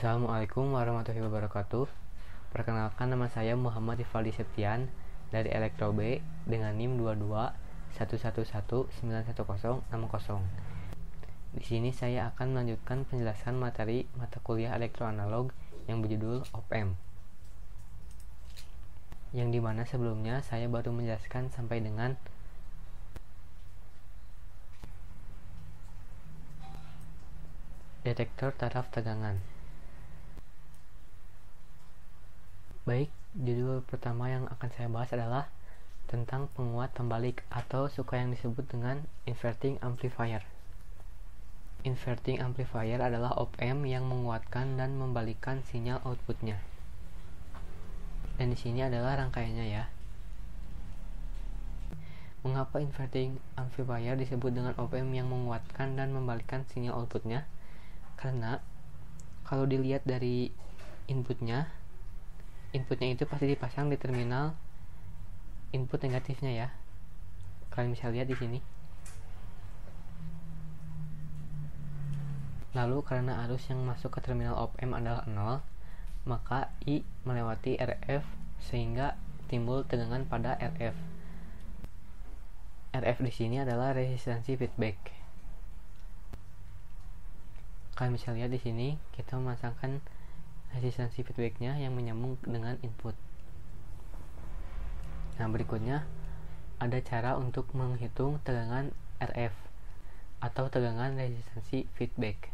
Assalamualaikum warahmatullahi wabarakatuh. Perkenalkan, nama saya Muhammad Rivaldi Septian dari Elektro B dengan NIM 2211191060. Di sini saya akan melanjutkan penjelasan materi mata kuliah elektroanalog yang berjudul op-amp. Yang dimana sebelumnya saya baru menjelaskan sampai dengan detektor taraf tegangan. Baik, judul pertama yang akan saya bahas adalah tentang penguat pembalik atau suka yang disebut dengan inverting amplifier. Inverting amplifier adalah op-amp yang menguatkan dan membalikkan sinyal outputnya. Dan di sini adalah rangkaiannya ya. Mengapa inverting amplifier disebut dengan op-amp yang menguatkan dan membalikkan sinyal outputnya? Karena kalau dilihat dari inputnya itu pasti dipasang di terminal input negatifnya ya. Kalian bisa lihat di sini. Lalu karena arus yang masuk ke terminal op-amp adalah 0, maka I melewati RF sehingga timbul tegangan pada RF. RF di sini adalah resistansi feedback. Kalian bisa lihat di sini kita memasangkan resistansi feedbacknya yang menyambung dengan input. Nah, berikutnya ada cara untuk menghitung tegangan RF atau tegangan resistansi feedback.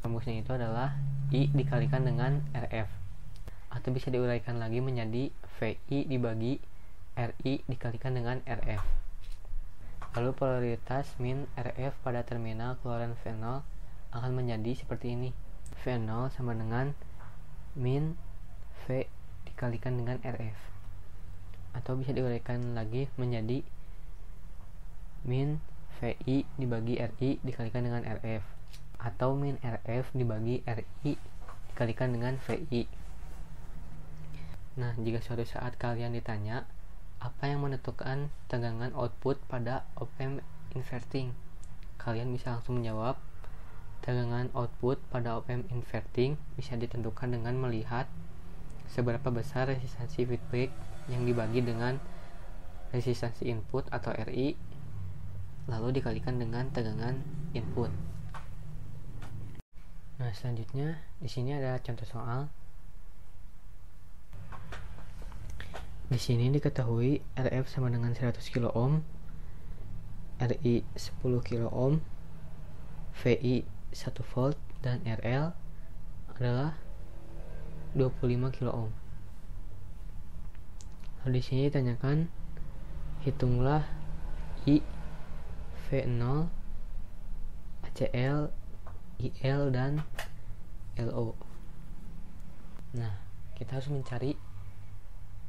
Rumusnya itu adalah I dikalikan dengan RF, atau bisa diuraikan lagi menjadi VI dibagi RI dikalikan dengan RF. Lalu polaritas min RF pada terminal keluaran V0 akan menjadi seperti ini. V0 sama dengan min V dikalikan dengan RF, atau bisa diuraikan lagi menjadi min VI dibagi RI dikalikan dengan RF, atau min RF dibagi RI dikalikan dengan VI. Nah, jika suatu saat kalian ditanya apa yang menentukan tegangan output pada op-amp inverting, kalian bisa langsung menjawab tegangan output pada op-amp inverting bisa ditentukan dengan melihat seberapa besar resistansi feedback yang dibagi dengan resistansi input atau RI, lalu dikalikan dengan tegangan input. Nah, selanjutnya di sini ada contoh soal. Di sini diketahui RF sama dengan 100 kilo ohm, RI 10 kilo ohm, VI 1 volt, dan RL adalah 25 kilo ohm. Lalu di sini ditanyakan hitunglah I, V0, ACL, IL, dan LO. Nah, kita harus mencari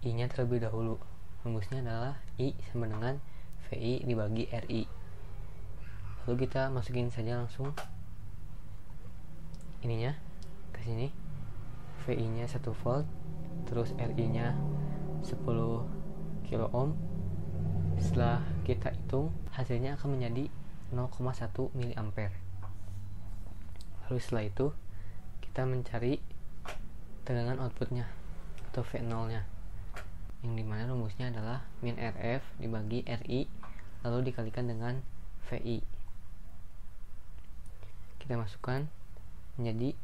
I nya terlebih dahulu. Rumusnya adalah I sama dengan VI dibagi RI. Lalu kita masukin saja langsung ininya ke sini. VI nya 1 volt, terus RI nya 10 kilo ohm. Setelah kita hitung, hasilnya akan menjadi 0,1 miliampere. Lalu setelah itu kita mencari tegangan outputnya atau V0 nya, yang dimana rumusnya adalah min RF dibagi RI lalu dikalikan dengan VI. Kita masukkan menjadi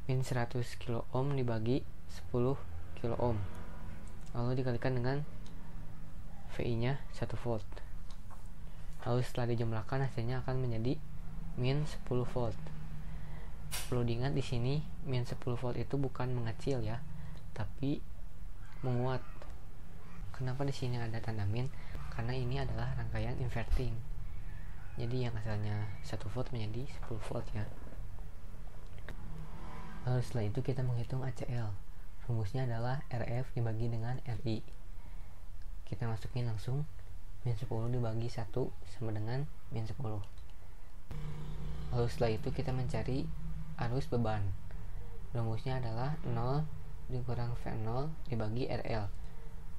min 100 kilo ohm dibagi 10 kilo ohm lalu dikalikan dengan VI nya 1 volt. Lalu setelah dijumlahkan hasilnya akan menjadi min 10 volt. Perlu diingat di sini min 10 volt itu bukan mengecil ya, tapi menguat. Kenapa di sini ada tanda min? Karena ini adalah rangkaian inverting. Jadi yang asalnya 1 volt menjadi 10 volt ya. Lalu setelah itu kita menghitung ACL. Rumusnya adalah RF dibagi dengan RI. Kita masukin langsung min 10 dibagi 1 sama dengan min 10. Lalu setelah itu kita mencari arus beban. Rumusnya adalah 0 dikurang V0 dibagi RL.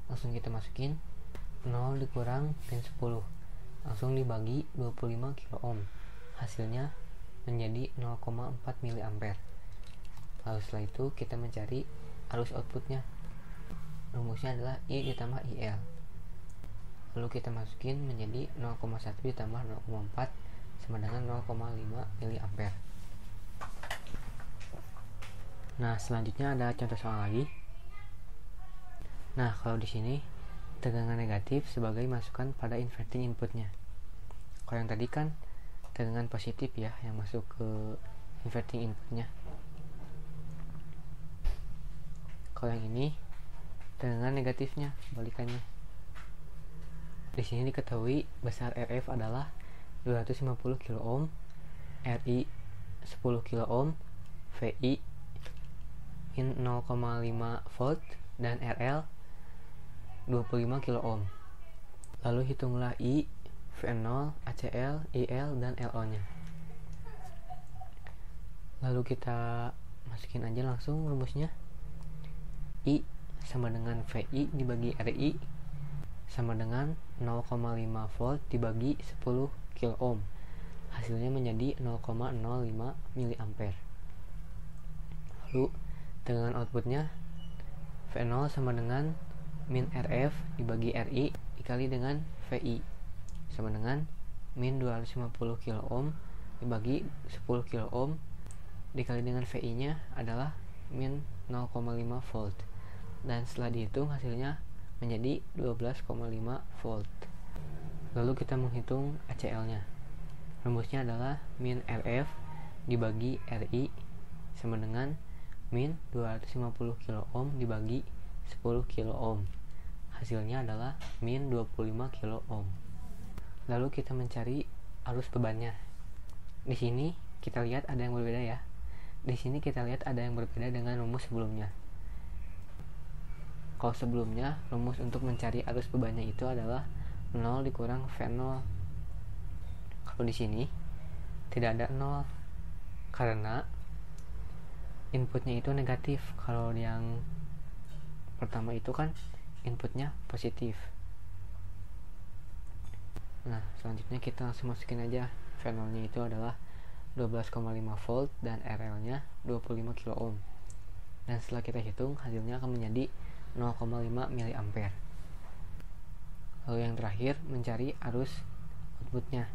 Langsung kita masukin 0 dikurang min 10 langsung dibagi 25 kilo ohm. Hasilnya menjadi 0,4 miliampere. Lalu setelah itu kita mencari arus outputnya. Rumusnya adalah I ditambah IL. Lalu kita masukin menjadi 0,1 ditambah 0,4 sama dengan 0,5 mA. Nah, selanjutnya ada contoh soal lagi. Nah, kalau di sini tegangan negatif sebagai masukan pada inverting inputnya. Kalau yang tadi kan tegangan positif ya yang masuk ke inverting inputnya. Kalau yang ini tegangan negatifnya, balikannya. Di sini diketahui besar RF adalah 250 kilo RI 10 kilo VI in 0,5 volt, dan RL 25 kilo. Lalu hitunglah I, V0, ACL, IL, dan LO nya. Lalu kita masukin aja langsung rumusnya. I sama dengan VI dibagi RI sama dengan 0,5 volt dibagi 10 kilo. Hasilnya menjadi 0,05 mA. Lalu tegangan outputnya V0 sama dengan min RF dibagi RI dikali dengan VI sama dengan min 250 kilo dibagi 10 kilo dikali dengan VI nya adalah min 0,5 volt, dan setelah dihitung hasilnya menjadi 12,5 volt. Lalu kita menghitung ACL nya. Rumusnya adalah min RF dibagi RI sama dengan min 250 kilo dibagi 10 kilo. Hasilnya adalah min 25 kilo. Lalu kita mencari arus bebannya. Di sini kita lihat ada yang berbeda ya. Di sini kita lihat ada yang berbeda dengan rumus sebelumnya. Kalau sebelumnya rumus untuk mencari arus bebannya itu adalah 0 dikurang V0. Kalau di sini tidak ada 0 karena inputnya itu negatif. Kalau yang pertama itu kan inputnya positif. Nah, selanjutnya kita langsung masukin aja. V0 nya itu adalah 12,5 volt dan RL nya 25 kilo. Dan setelah kita hitung hasilnya akan menjadi 0,5 mA. Lalu yang terakhir mencari arus outputnya.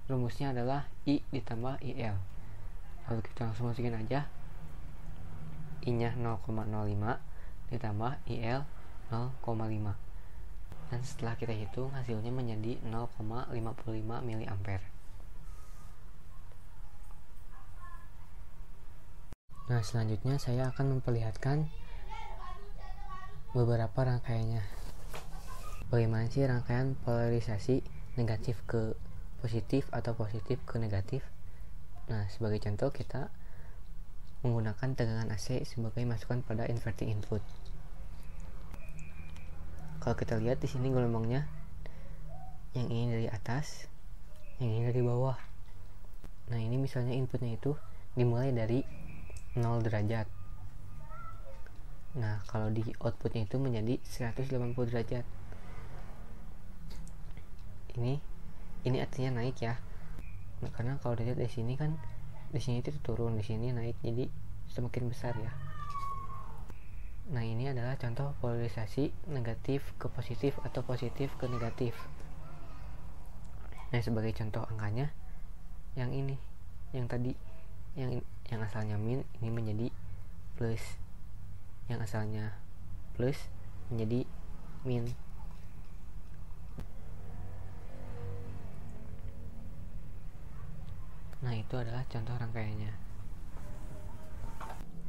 Rumusnya adalah I ditambah IL. Lalu kita langsung masukin aja. I nya 0,05 ditambah IL 0,5, dan setelah kita hitung hasilnya menjadi 0,55 mA. Nah, selanjutnya saya akan memperlihatkan beberapa rangkaiannya. Bagaimana sih rangkaian polarisasi negatif ke positif atau positif ke negatif? Nah, sebagai contoh kita menggunakan tegangan AC sebagai masukan pada inverting input. Kalau kita lihat di sini gelombangnya, yang ini dari atas, yang ini dari bawah. Nah, ini misalnya inputnya itu dimulai dari 0 derajat. Nah, kalau di outputnya itu menjadi 180 derajat. Ini artinya naik ya. Nah, karena kalau dilihat di sini kan, di sini itu turun, di sini naik, jadi semakin besar ya. Nah, ini adalah contoh polarisasi negatif ke positif atau positif ke negatif. Nah, sebagai contoh angkanya, yang ini, yang tadi, yang asalnya min, ini menjadi plus. Yang asalnya plus menjadi min. Nah, itu adalah contoh rangkaiannya.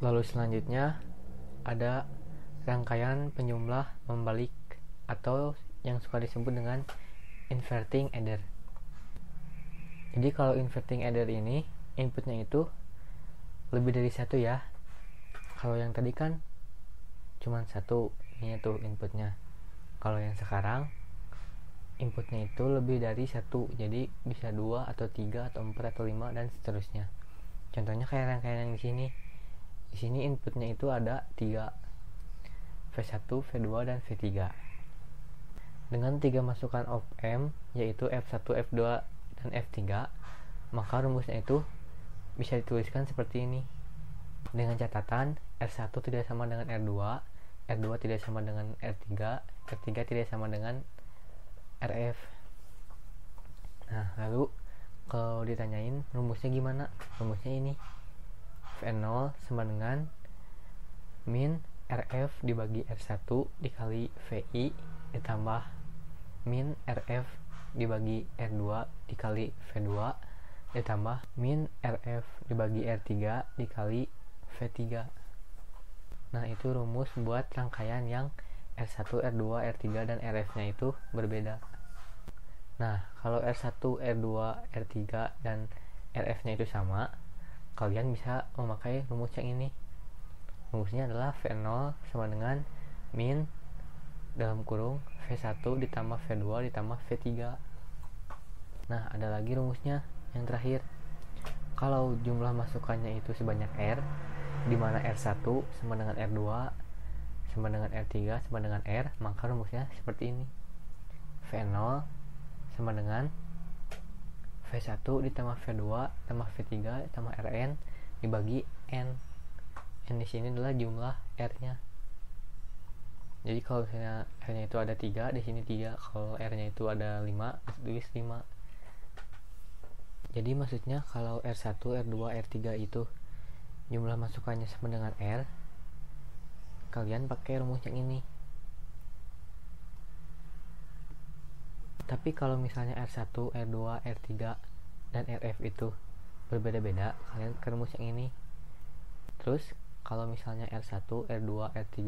Lalu selanjutnya ada rangkaian penjumlah membalik atau yang suka disebut dengan inverting adder. Jadi kalau inverting adder ini inputnya itu lebih dari satu ya. Kalau yang tadi kan cuma satu, ini tuh inputnya. Kalau yang sekarang inputnya itu lebih dari satu, jadi bisa 2 atau 3 atau 4 atau 5 dan seterusnya. Contohnya kayak rangkaian yang di sini. Di sini inputnya itu ada 3, V1, V2 dan V3. Dengan 3 masukan op amp yaitu F1, F2 dan F3, maka rumusnya itu bisa dituliskan seperti ini. Dengan catatan R1 tidak sama dengan R2, R2 tidak sama dengan R3, R3 tidak sama dengan RF. Nah, lalu kalau ditanyain rumusnya gimana? Rumusnya ini. V0 sama dengan min RF dibagi R1 dikali VI ditambah min RF dibagi R2 dikali V2 ditambah min RF dibagi R3 dikali V3. Nah, itu rumus buat rangkaian yang R1, R2, R3 dan RF nya itu berbeda. Nah, kalau R1, R2, R3 dan RF nya itu sama, kalian bisa memakai rumus yang ini. Rumusnya adalah V0 sama dengan min dalam kurung V1 ditambah V2 ditambah V3. Nah, ada lagi rumusnya yang terakhir. Kalau jumlah masukannya itu sebanyak R, di mana R1 sama dengan R2 sama dengan R3 sama dengan R, maka rumusnya seperti ini. V0 sama dengan V1 ditambah V2 ditambah V3 ditambah Rn dibagi N. N di sini adalah jumlah R-nya. Jadi kalau misalnya R-nya itu ada 3, di sini 3. Kalau R-nya itu ada 5, tulis 5. Jadi maksudnya kalau R1, R2, R3 itu jumlah masukannya sama dengan R, kalian pakai rumus yang ini. Tapi kalau misalnya R1, R2, R3 dan RF itu berbeda-beda, kalian ke rumus yang ini. Terus kalau misalnya R1, R2, R3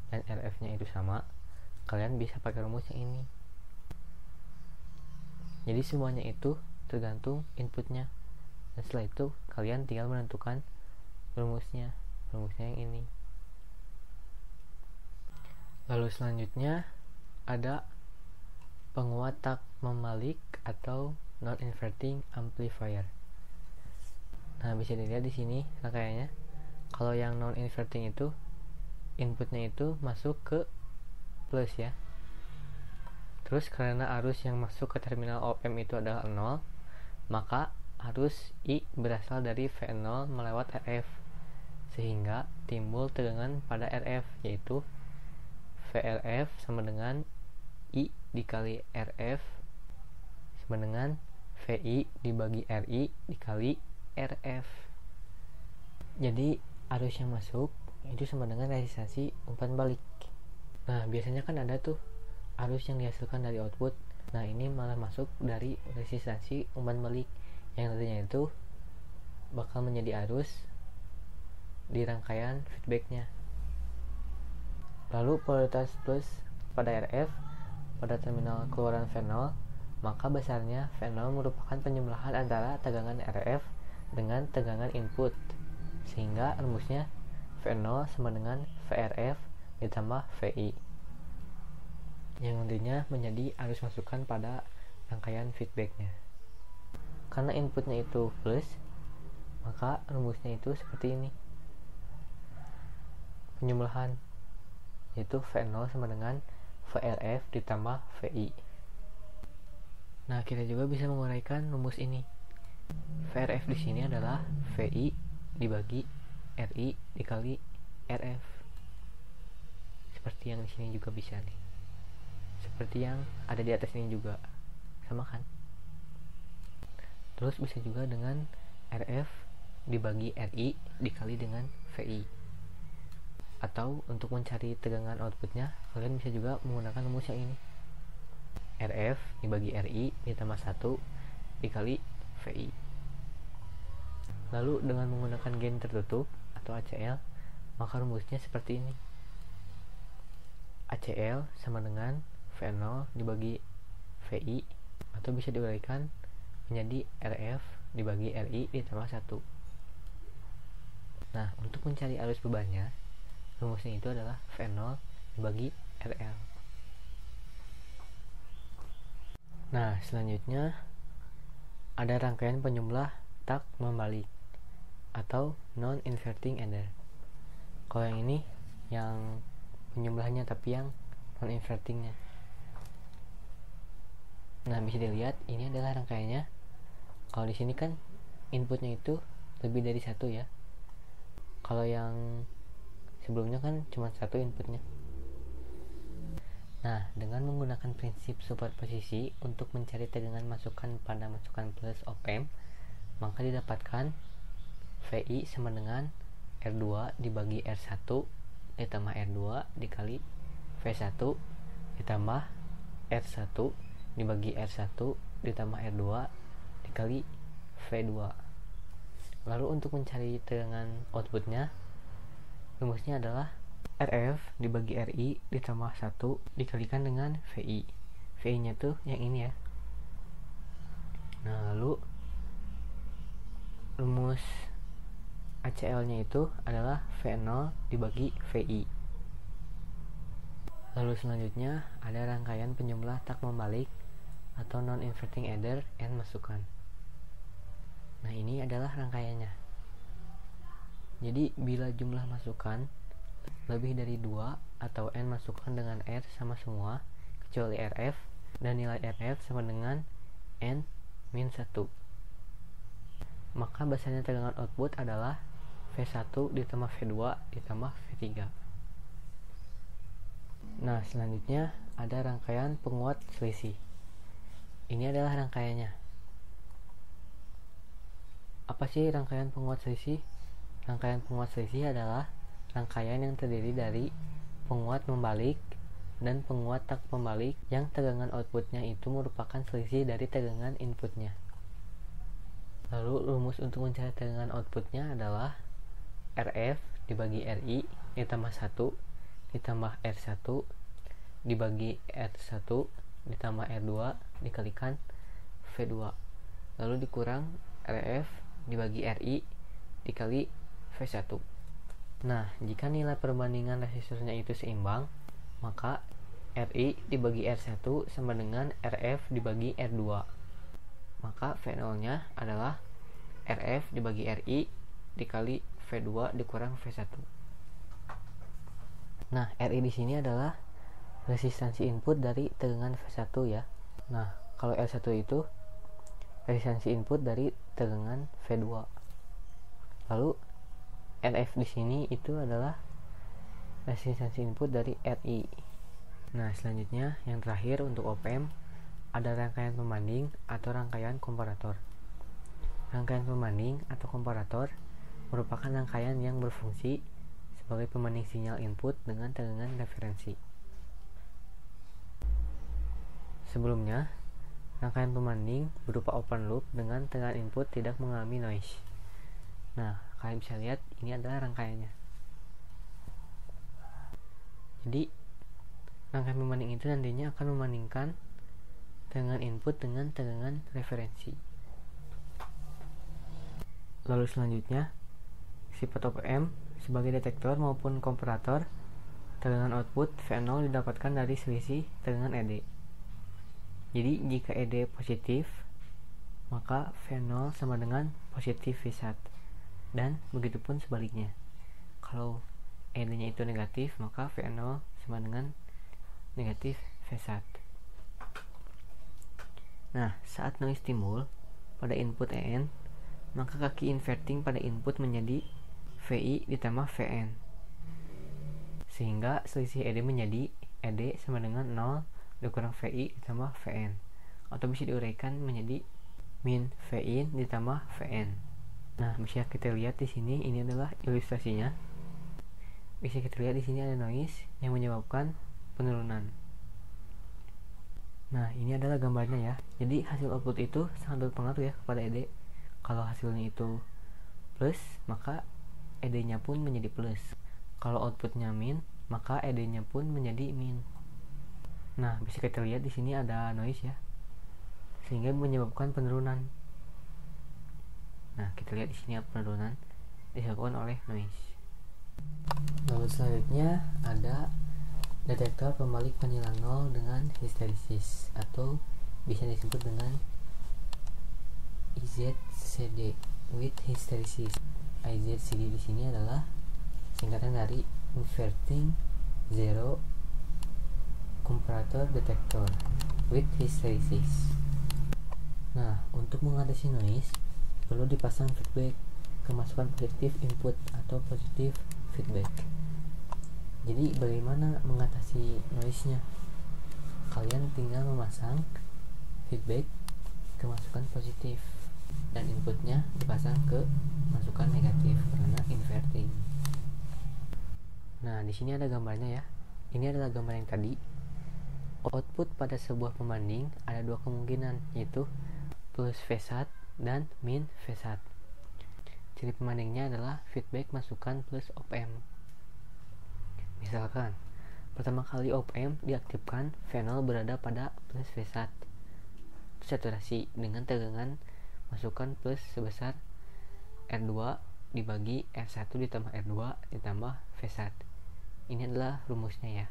dan RF nya itu sama, kalian bisa pakai rumus yang ini. Jadi semuanya itu tergantung inputnya, dan setelah itu kalian tinggal menentukan rumusnya yang ini. Lalu selanjutnya ada penguat tak membalik atau non-inverting amplifier. Nah, bisa dilihat di sini rangkaiannya. Kalau yang non-inverting itu inputnya itu masuk ke plus ya. Terus karena arus yang masuk ke terminal op-amp itu adalah 0, maka arus I berasal dari V0 melewat RF, sehingga timbul tegangan pada RF, yaitu VRF sama dengan I dikali RF sama dengan VI dibagi RI dikali RF. Jadi arus yang masuk itu sama dengan resistansi umpan balik. Nah, biasanya kan ada tuh arus yang dihasilkan dari output. Nah, ini malah masuk dari resistansi umpan balik yang nantinya itu bakal menjadi arus di rangkaian feedbacknya. Lalu polaritas plus pada RF pada terminal keluaran V0, maka besarnya V0 merupakan penjumlahan antara tegangan RF dengan tegangan input, sehingga rumusnya V0 sama dengan VRF ditambah VI, yang nantinya menjadi arus masukan pada rangkaian feedbacknya. Karena inputnya itu plus, maka rumusnya itu seperti ini. Penjumlahan yaitu V0 sama dengan VRF ditambah VI. Nah, kita juga bisa menguraikan rumus ini. VRF di sini adalah VI dibagi RI dikali RF. Seperti yang di sini juga bisa nih. Seperti yang ada di atas ini juga. Sama kan? Terus bisa juga dengan RF dibagi RI dikali dengan VI. Atau untuk mencari tegangan outputnya, kalian bisa juga menggunakan rumus yang ini. RF dibagi RI ditambah 1 dikali VI. Lalu dengan menggunakan gain tertutup atau ACL, maka rumusnya seperti ini. ACL sama dengan V0 dibagi VI, atau bisa diuraikan menjadi RF dibagi RI ditambah 1. Nah, untuk mencari arus bebannya, rumusnya itu adalah V0 dibagi RL. Nah, selanjutnya ada rangkaian penjumlah tak membalik atau non-inverting adder. Kalau yang ini yang penjumlahnya tapi yang non-invertingnya. Nah, bisa dilihat ini adalah rangkaiannya. Kalau di sini kan inputnya itu lebih dari satu ya. Kalau yang sebelumnya kan cuma satu inputnya. Nah, dengan menggunakan prinsip superposisi untuk mencari tegangan masukan pada masukan plus op-amp, maka didapatkan VI sama dengan R2 dibagi R1 ditambah R2 dikali V1 ditambah R1 dibagi R1 ditambah R2 dikali V2. Lalu untuk mencari tegangan outputnya, rumusnya adalah RF dibagi RI ditambah 1 dikalikan dengan VI. VI nya tuh yang ini ya. Nah, lalu rumus ACL nya itu adalah V0 dibagi VI. Lalu selanjutnya ada rangkaian penjumlah tak membalik atau non-inverting adder N masukan. Nah, ini adalah rangkaiannya. Jadi bila jumlah masukan lebih dari 2 atau N masukan dengan R sama semua kecuali RF, dan nilai RF sama dengan N-1, maka bahasanya tegangan output adalah V1 ditambah V2 ditambah V3. Nah, selanjutnya ada rangkaian penguat selisih. Ini adalah rangkaiannya. Apa sih rangkaian penguat selisih? Rangkaian penguat selisih adalah rangkaian yang terdiri dari penguat membalik dan penguat tak membalik yang tegangan outputnya itu merupakan selisih dari tegangan inputnya. Lalu rumus untuk mencari tegangan outputnya adalah RF dibagi RI ditambah 1 ditambah R1 dibagi R1 ditambah R2 dikalikan V2, lalu dikurang RF dibagi RI dikali V1. Nah, jika nilai perbandingan resistornya itu seimbang, maka RI dibagi R1 sama dengan RF dibagi R2. Maka V0 nya adalah RF dibagi RI dikali V2 dikurang V1. Nah, RI di sini adalah resistansi input dari tegangan V1 ya. Nah, kalau R1 itu resistansi input dari tegangan V2. Lalu RF di sini itu adalah resistansi input dari RI. Nah, selanjutnya yang terakhir untuk op-amp ada rangkaian pembanding atau rangkaian komparator. Rangkaian pembanding atau komparator merupakan rangkaian yang berfungsi sebagai pembanding sinyal input dengan tegangan referensi. Sebelumnya, rangkaian pembanding berupa open loop dengan tegangan input tidak mengalami noise. Nah, kalian bisa lihat ini adalah rangkaiannya. Jadi, rangkaian pembanding itu nantinya akan membandingkan tegangan input dengan tegangan referensi. Lalu selanjutnya, sifat op-amp sebagai detektor maupun komparator, tegangan output V0 didapatkan dari selisih tegangan ED. Jadi jika ED positif, maka V0 sama dengan positif V1, dan begitupun sebaliknya. Kalau ED nya itu negatif, maka V0 sama dengan negatif V1. Nah, saat noise timbul pada input EN, maka kaki inverting pada input menjadi VI ditambah VN, sehingga selisih ED menjadi ED sama dengan 0 dikurang VI ditambah VN, atau bisa diuraikan menjadi min VIN ditambah VN. Nah, bisa kita lihat di sini, ini adalah ilustrasinya. Bisa kita lihat di sini ada noise yang menyebabkan penurunan. Nah, ini adalah gambarnya ya. Jadi hasil output itu sangat berpengaruh ya kepada ED. Kalau hasilnya itu plus, maka ED-nya pun menjadi plus. Kalau outputnya min, maka ED-nya pun menjadi min. Nah, bisa kita lihat di sini ada noise ya, sehingga menyebabkan penurunan. Nah, kita lihat di sini penurunan disebabkan oleh noise. Lalu selanjutnya ada detektor pembalik penyilang nol dengan histeresis, atau bisa disebut dengan IZCD with hysteresis. IZCD di sini adalah singkatan dari inverting zero comparator detector with hysteresis. Nah, untuk mengatasi noise perlu dipasang feedback kemasukan positif input atau positif feedback. Jadi bagaimana mengatasi noise-nya? Kalian tinggal memasang feedback kemasukan positif dan inputnya dipasang ke masukan negatif karena inverting. Nah, di sini ada gambarnya ya. Ini adalah gambar yang tadi. Output pada sebuah pembanding ada dua kemungkinan, yaitu plus phase dan min phase. Ciri pembandingnya adalah feedback masukan plus op-amp. Misalkan, pertama kali op-amp diaktifkan, channel berada pada plus phase. Saturasi dengan tegangan masukan plus sebesar R2 dibagi R1 ditambah R2 ditambah phase. Ini adalah rumusnya ya.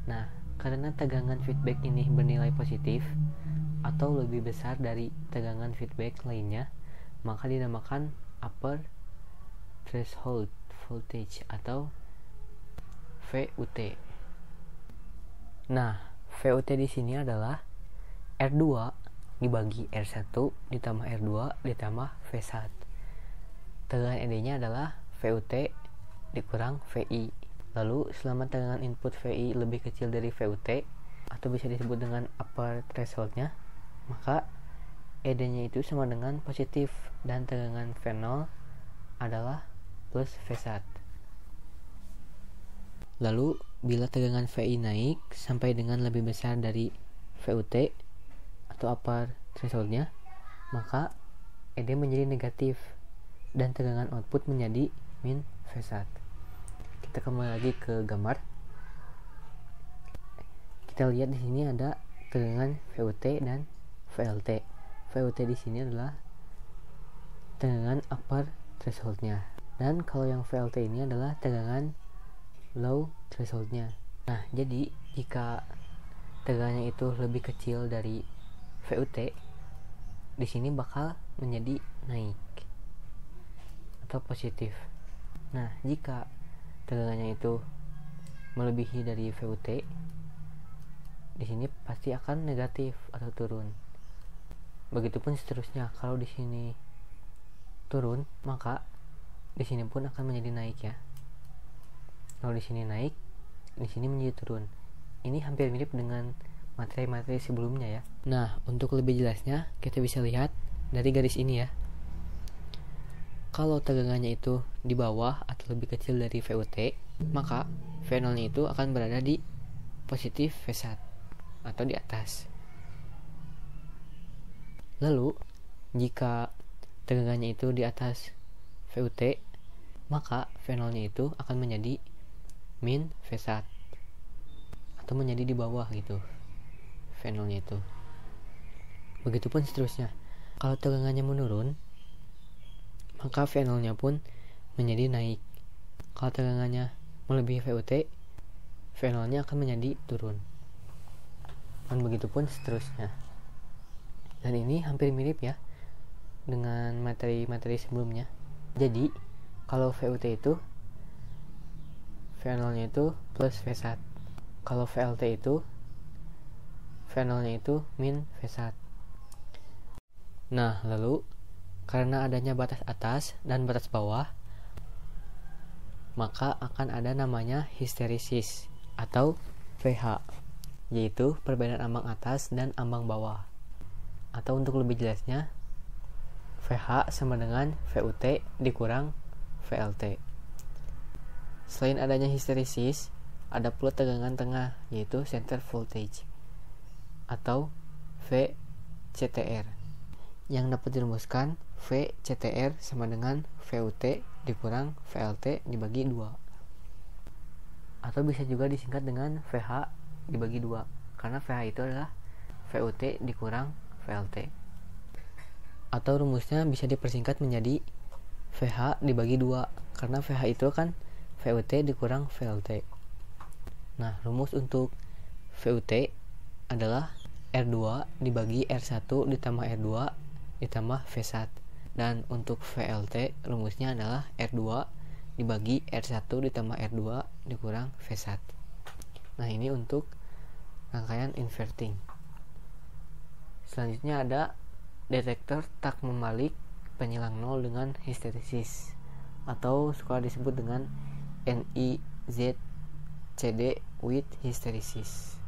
Nah, karena tegangan feedback ini bernilai positif atau lebih besar dari tegangan feedback lainnya, maka dinamakan upper threshold voltage atau VUT. Nah, VUT di sini adalah R2 dibagi R1 ditambah R2 ditambah V1. Tegangan ED-nya adalah VUT dikurang VI. Lalu selama tegangan input VI lebih kecil dari VUT atau bisa disebut dengan upper threshold-nya, maka ED-nya itu sama dengan positif dan tegangan V0 adalah plus V1. Lalu bila tegangan VI naik sampai dengan lebih besar dari VUT atau upper threshold-nya, maka ED menjadi negatif dan tegangan output menjadi min V1. Kita kembali lagi ke gambar. Kita lihat di sini ada tegangan VUT dan VLT. VUT di sini adalah tegangan upper threshold-nya, dan kalau yang VLT ini adalah tegangan low threshold-nya. Nah, jadi jika tegangannya itu lebih kecil dari VUT, di sini bakal menjadi naik atau positif. Nah, jika tegangannya itu melebihi dari VUT, di sini pasti akan negatif atau turun. Begitupun seterusnya, kalau di sini turun, maka di sini pun akan menjadi naik ya. Kalau di sini naik, di sini menjadi turun. Ini hampir mirip dengan materi-materi sebelumnya ya. Nah, untuk lebih jelasnya kita bisa lihat dari garis ini ya. Kalau tegangannya itu di bawah atau lebih kecil dari VUT, maka V0-nya itu akan berada di positif V1 atau di atas. Lalu, jika tegangannya itu di atas VUT, maka V0-nya itu akan menjadi min V1 atau menjadi di bawah gitu V0-nya itu. Begitupun seterusnya. Kalau tegangannya menurun, maka V0-nya pun menjadi naik. Kalau tegangannya melebihi VUT, V0-nya akan menjadi turun. Dan begitupun seterusnya. Dan ini hampir mirip ya dengan materi-materi sebelumnya. Jadi, kalau VUT itu V0-nya itu plus V1. Kalau VLT itu V0-nya itu min V1. Nah, lalu karena adanya batas atas dan batas bawah, maka akan ada namanya histeresis atau VH, yaitu perbedaan ambang atas dan ambang bawah. Atau untuk lebih jelasnya, VH sama dengan VUT dikurang VLT. Selain adanya histeresis, ada pula tegangan tengah, yaitu center voltage atau VCTR, yang dapat dirumuskan VCTR sama dengan VUT dikurang VLT dibagi 2, atau bisa juga disingkat dengan VH dibagi 2, karena VH itu adalah VUT dikurang VLT. Atau rumusnya bisa dipersingkat menjadi VH dibagi 2, karena VH itu kan VUT dikurang VLT. Nah, rumus untuk VUT adalah R2 dibagi R1 ditambah R2 ditambah V1. Dan untuk VLT rumusnya adalah R2 dibagi R1 ditambah R2 dikurang V1. Nah, ini untuk rangkaian inverting. Selanjutnya ada detektor tak membalik penyilang nol dengan histeresis, atau suka disebut dengan NIZCD with hysteresis.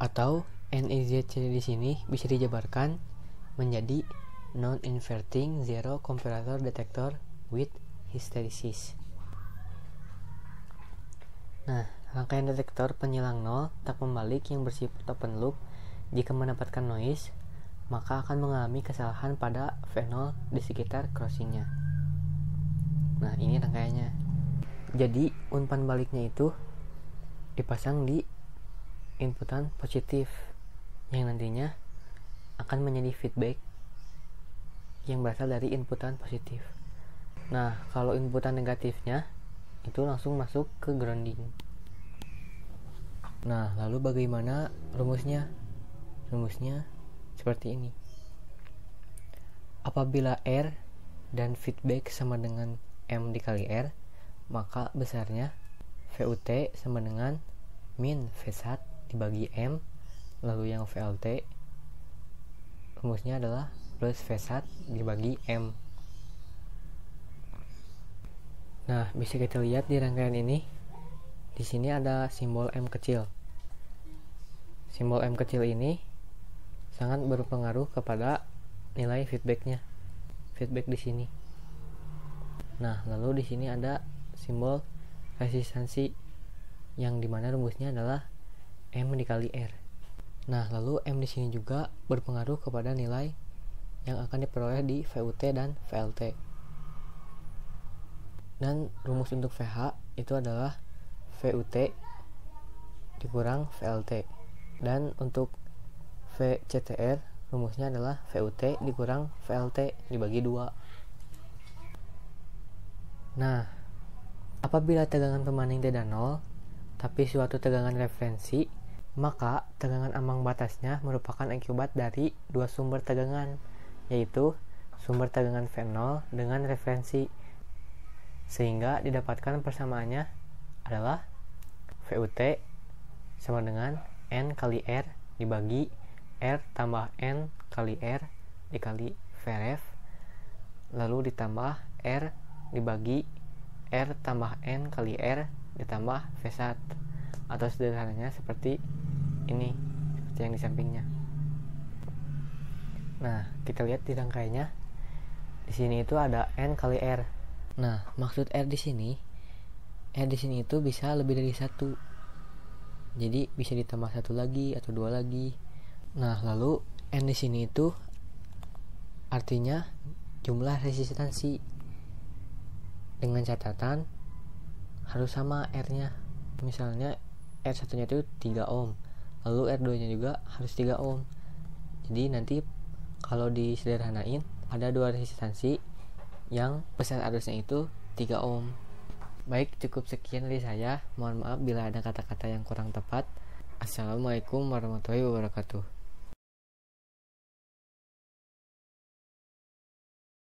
Atau NIZCD di sini bisa dijabarkan menjadi non-inverting zero comparator detector with hysteresis. Nah, rangkaian detektor penyilang nol tak pembalik yang bersifat open loop jika mendapatkan noise, maka akan mengalami kesalahan pada V0 di sekitar crossingnya. Nah, ini rangkaiannya. Jadi, umpan baliknya itu dipasang di inputan positif yang nantinya akan menjadi feedback yang berasal dari inputan positif. Nah, kalau inputan negatifnya itu langsung masuk ke grounding. Nah, lalu bagaimana rumusnya? Rumusnya seperti ini. Apabila R dan feedback sama dengan M dikali R, maka besarnya VUT sama dengan min V1 dibagi M, lalu yang VLT rumusnya adalah plus V1 dibagi M. Nah, bisa kita lihat di rangkaian ini. Di sini ada simbol M kecil. Simbol M kecil ini sangat berpengaruh kepada nilai feedbacknya. Feedback di sini. Nah, lalu di sini ada simbol resistansi yang dimana rumusnya adalah M dikali R. Nah, lalu M di sini juga berpengaruh kepada nilai yang akan diperoleh di VUT dan VLT. Dan rumus untuk VH itu adalah VUT dikurang VLT. Dan untuk VCTR rumusnya adalah VUT dikurang VLT dibagi 2. Nah, apabila tegangan pembanding tidak 0, tapi suatu tegangan referensi, maka tegangan ambang batasnya merupakan akibat dari dua sumber tegangan, yaitu sumber tegangan V0 dengan referensi, sehingga didapatkan persamaannya adalah VUT sama dengan N kali R dibagi R tambah N kali R dikali Vref, lalu ditambah R dibagi R tambah N kali R ditambah V1, atau sederhananya seperti ini, seperti yang di sampingnya. Nah, kita lihat di rangkaiannya. Di sini itu ada N kali R. Nah, maksud R di sini itu bisa lebih dari 1. Jadi bisa ditambah 1 lagi atau 2 lagi. Nah, lalu N di sini itu artinya jumlah resistansi. Dengan catatan harus sama R-nya. Misalnya R1-nya itu 3 ohm, lalu R2-nya juga harus 3 ohm. Jadi nanti kalau disederhanain ada dua resistansi yang besar arusnya itu 3 ohm. Baik, cukup sekian dari saya. Mohon maaf bila ada kata-kata yang kurang tepat. Assalamualaikum warahmatullahi wabarakatuh.